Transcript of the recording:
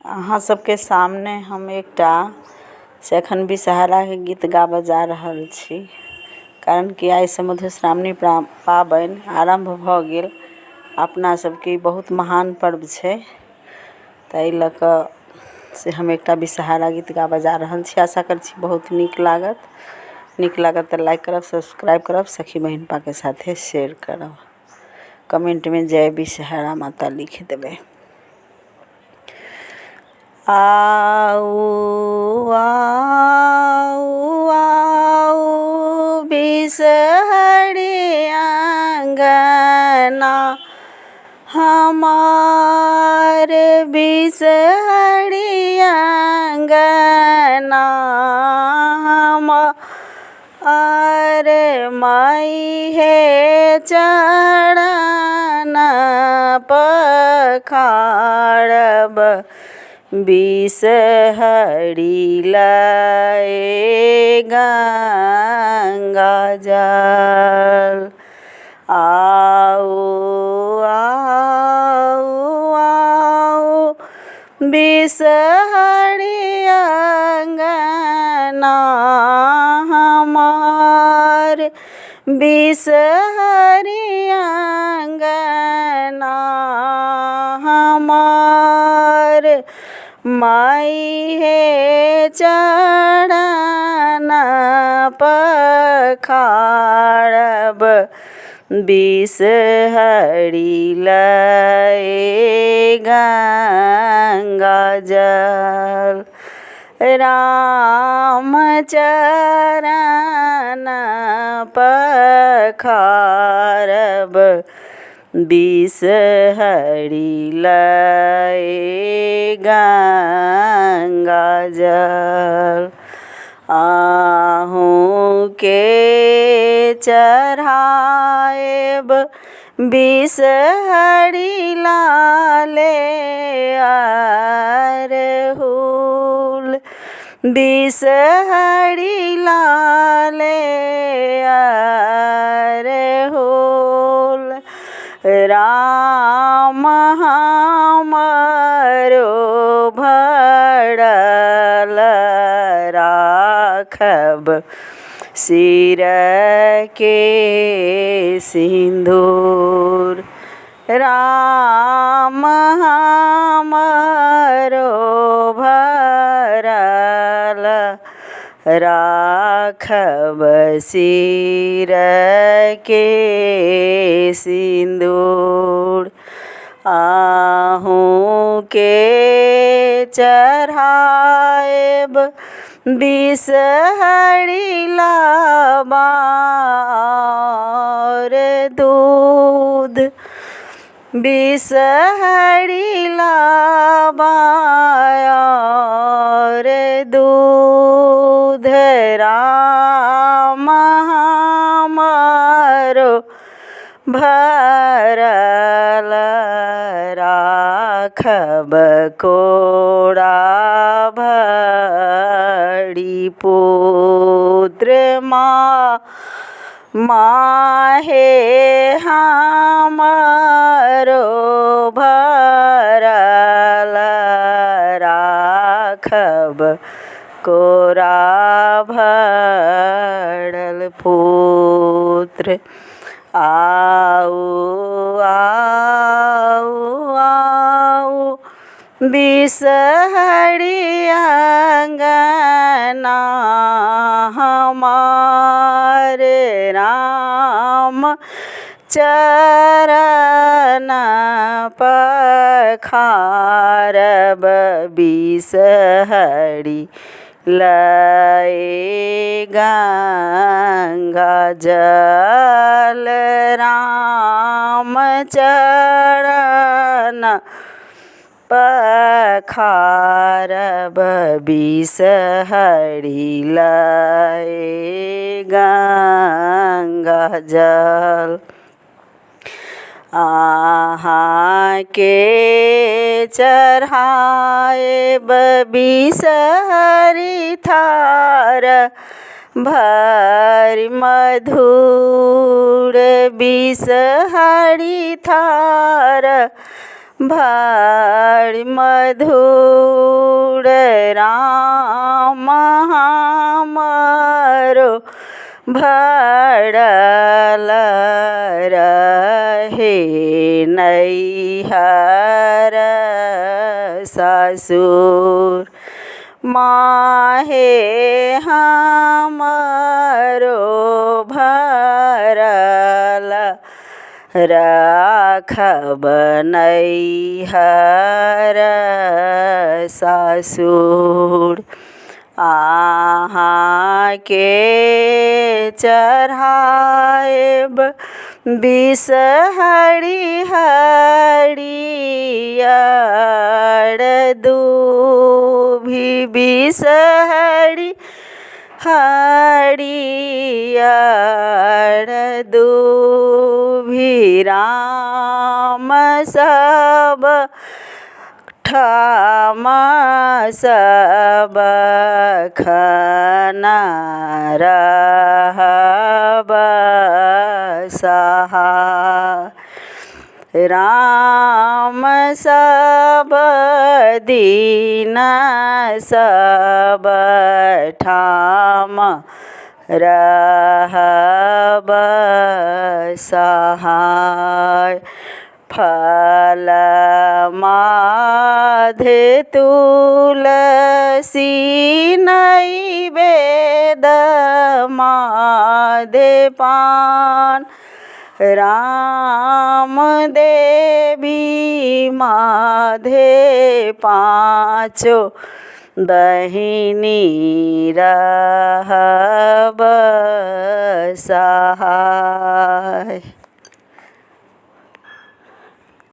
अहाँ सबके सामने हम एकटा से एखन विषहारा के गीत गाबऽ जा रहल छी, कारण कि आइ से मधुश्रावणी पाबनि आरम्भ भऽ गेल। अपना सबके बहुत महान पर्व छै, ताहि लऽ कऽ से हम एकटा विषहारा गीत गाबऽ जा रहल छी। आशा करै छी बहुत नीक लागत तऽ लाइक करब, सब्सक्राइब करब, सखी बहिनपा के साथे शेयर करब, कमेंट में जय विषहारा माता लिख देबै। आऊ आऊ आऊ विषहरी आंगना हमार, विषहरी आंगना हमार, माई हे चरण पखारब, विषहरी लाए गंगा जल। आओ आओ आओ विषहरी आंगना हमार, विषहरी आंगना हमार, माई हे चरण पखारब, विषहरी लाए गंगा जल। राम चरण पखारब, विषहरी लाए गंगा जल। आहूँ के चढ़ाएब, विषहरी लाले अरहुल, विषहरी लाले अरहुल। राम हमारो भरल राखब, सिर के सिंदूर। राम हमारो भरल राखब, सिर के सिंदूर। आहूँ के चढ़ाएब, विषहरी लाबा और दूध, विषहरी लाबा और दूध। राम हमारो भरल राखब, कोड़ा भरी पुत्र। माहे हमारो भरल राखब, कोरा भरल पुत्र। आओ आओ आओ विषहरी आंगना हमार, राम चरण पखारब, विषहरी लाए गंगा जल। राम चरण पखारब, विषहरी लाए गंगा जल। आहाँ के चढ़ाएब, विषहरी थार भरि मधुर, विषहरी थार भारि मधुर राम हमरो भरल रहे नैहर ससुर माहे हमरो भरल राखब नैहर ससुर अहाँ के चढ़ाएब विष हरियर दूभि विष हरियर दूभि राम सब ठाम सब खना रहब सहाय राम सब दीन सब ठाम रहब सहाय फल माधे तुलसी नैवेद माधे पान राम देवी माधे पाँचो बहिनी रहब सहाय।